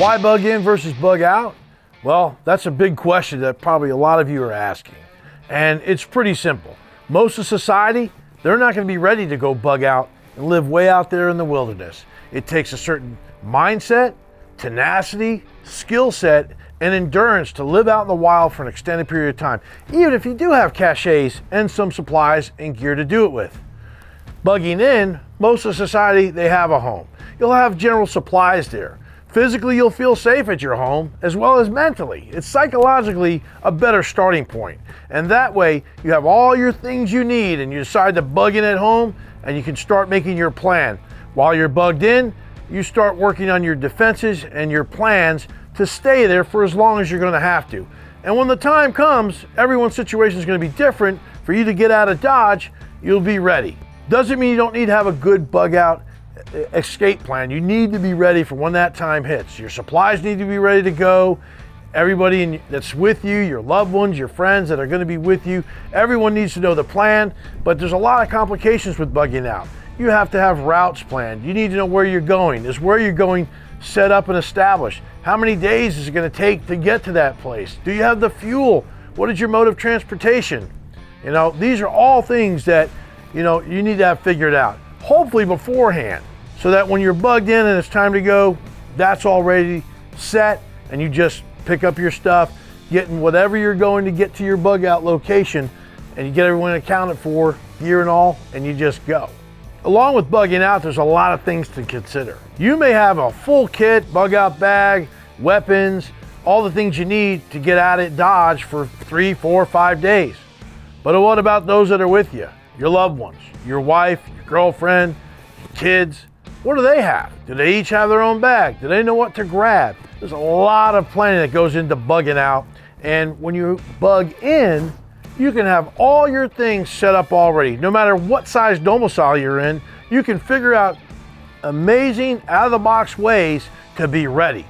Why bug in versus bug out? Well, that's a big question that probably a lot of you are asking. And it's pretty simple. Most of society, they're not going to be ready to go bug out and live way out there in the wilderness. It takes a certain mindset, tenacity, skill set, and endurance to live out in the wild for an extended period of time, even if you do have caches and some supplies and gear to do it with. Bugging in, most of society, they have a home. You'll have general supplies there. Physically, you'll feel safe at your home, as well as mentally. It's psychologically a better starting point. And that way, you have all your things you need and you decide to bug in at home and you can start making your plan. While you're bugged in, you start working on your defenses and your plans to stay there for as long as you're going to have to. And when the time comes, everyone's situation is going to be different. For you to get out of Dodge, you'll be ready. Doesn't mean you don't need to have a good bug out escape plan. You need to be ready for when that time hits. Your supplies need to be ready to go. Everybody that's with you, your loved ones, your friends that are going to be with you, everyone needs to know the plan, but there's a lot of complications with bugging out. You have to have routes planned. You need to know where you're going. Is where you're going set up and established? How many days is it going to take to get to that place? Do you have the fuel? What is your mode of transportation? These are all things that, you need to have figured out, hopefully beforehand, so that when you're bugged in and it's time to go, that's already set and you just pick up your stuff, getting whatever you're going to get to your bug out location, and you get everyone accounted for, gear and all, and you just go. Along with bugging out, there's a lot of things to consider. You may have a full kit, bug out bag, weapons, all the things you need to get out at Dodge for 3, 4, 5 days. But what about those that are with you? Your loved ones, your wife, your girlfriend, your kids. What do they have? Do they each have their own bag? Do they know what to grab? There's a lot of planning that goes into bugging out. And when you bug in, you can have all your things set up already. No matter what size domicile you're in, you can figure out amazing out-of-the-box ways to be ready.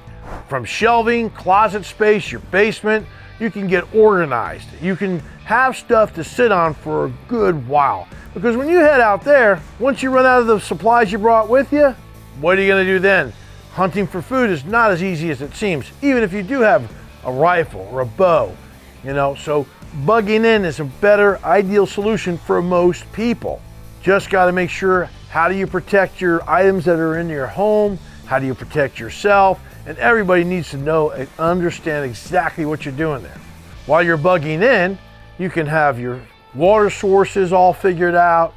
From shelving, closet space, your basement, you can get organized. You can have stuff to sit on for a good while. Because when you head out there, once you run out of the supplies you brought with you, what are you going to do then? Hunting for food is not as easy as it seems, even if you do have a rifle or a bow. So bugging in is a better, ideal solution for most people. Just got to make sure, how do you protect your items that are in your home? How do you protect yourself? And everybody needs to know and understand exactly what you're doing there. While you're bugging in, you can have your water sources all figured out.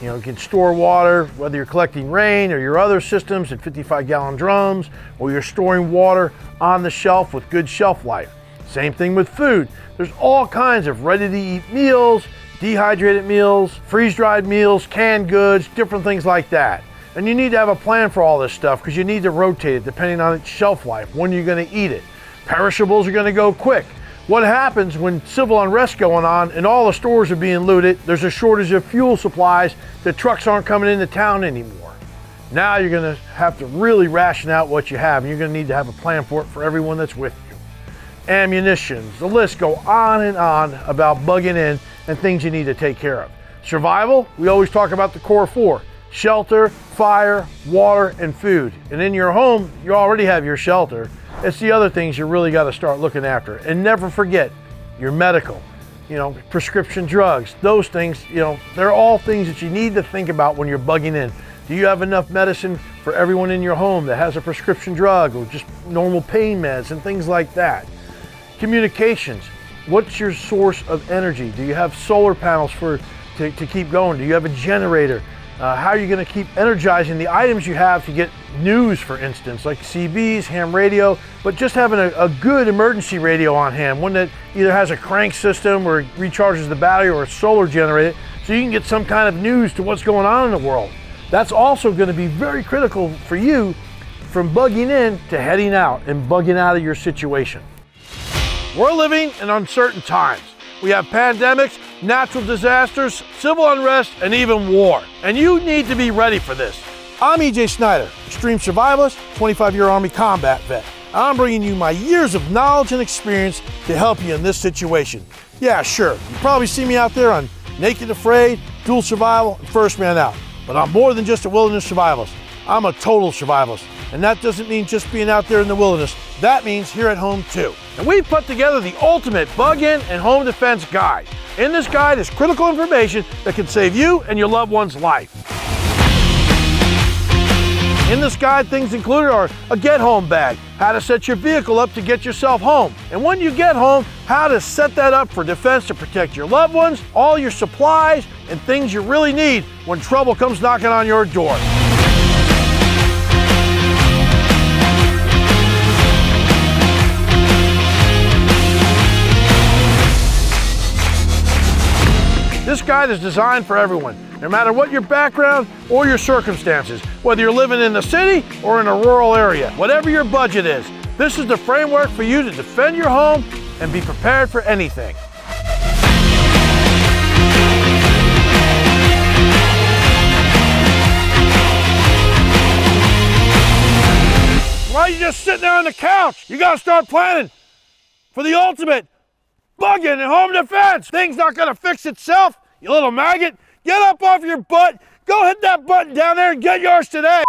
You can store water, whether you're collecting rain or your other systems in 55-gallon drums, or you're storing water on the shelf with good shelf life. Same thing with food. There's all kinds of ready-to-eat meals, dehydrated meals, freeze-dried meals, canned goods, different things like that. And you need to have a plan for all this stuff because you need to rotate it depending on its shelf life, when you're going to eat it. Perishables are going to go quick. What happens when civil unrest going on and all the stores are being looted, there's a shortage of fuel supplies, the trucks aren't coming into town anymore. Now you're going to have to really ration out what you have, and you're going to need to have a plan for it for everyone that's with you. Ammunitions, the list go on and on about bugging in and things you need to take care of. Survival, we always talk about the core 4. Shelter, fire, water, and food. And in your home, you already have your shelter. It's the other things you really got to start looking after. And never forget your medical, prescription drugs, those things, they're all things that you need to think about when you're bugging in. Do you have enough medicine for everyone in your home that has a prescription drug, or just normal pain meds and things like that? Communications, what's your source of energy? Do you have solar panels to keep going? Do you have a generator? How are you going to keep energizing the items you have to get news, for instance, like CBs, ham radio, but just having a good emergency radio on hand, one that either has a crank system or recharges the battery, or a solar generator, so you can get some kind of news to what's going on in the world. That's also going to be very critical for you from bugging in to heading out and bugging out of your situation. We're living in uncertain times. We have pandemics, natural disasters, civil unrest, and even war. And you need to be ready for this. I'm EJ Snyder, extreme survivalist, 25-year Army combat vet. I'm bringing you my years of knowledge and experience to help you in this situation. Yeah, sure, you probably see me out there on Naked Afraid, Dual Survival, and First Man Out. But I'm more than just a wilderness survivalist. I'm a total survivalist. And that doesn't mean just being out there in the wilderness. That means here at home too. And we've put together the ultimate bug-in and home defense guide. In this guide is critical information that can save you and your loved one's life. In this guide, things included are a get-home bag, how to set your vehicle up to get yourself home, and when you get home, how to set that up for defense to protect your loved ones, all your supplies, and things you really need when trouble comes knocking on your door. This guide is designed for everyone, no matter what your background or your circumstances, whether you're living in the city or in a rural area. Whatever your budget is, this is the framework for you to defend your home and be prepared for anything. Why are you just sitting there on the couch? You gotta start planning for the ultimate bug-in and home defense. Things not gonna fix itself, you little maggot. Get up off your butt, go hit that button down there and get yours today.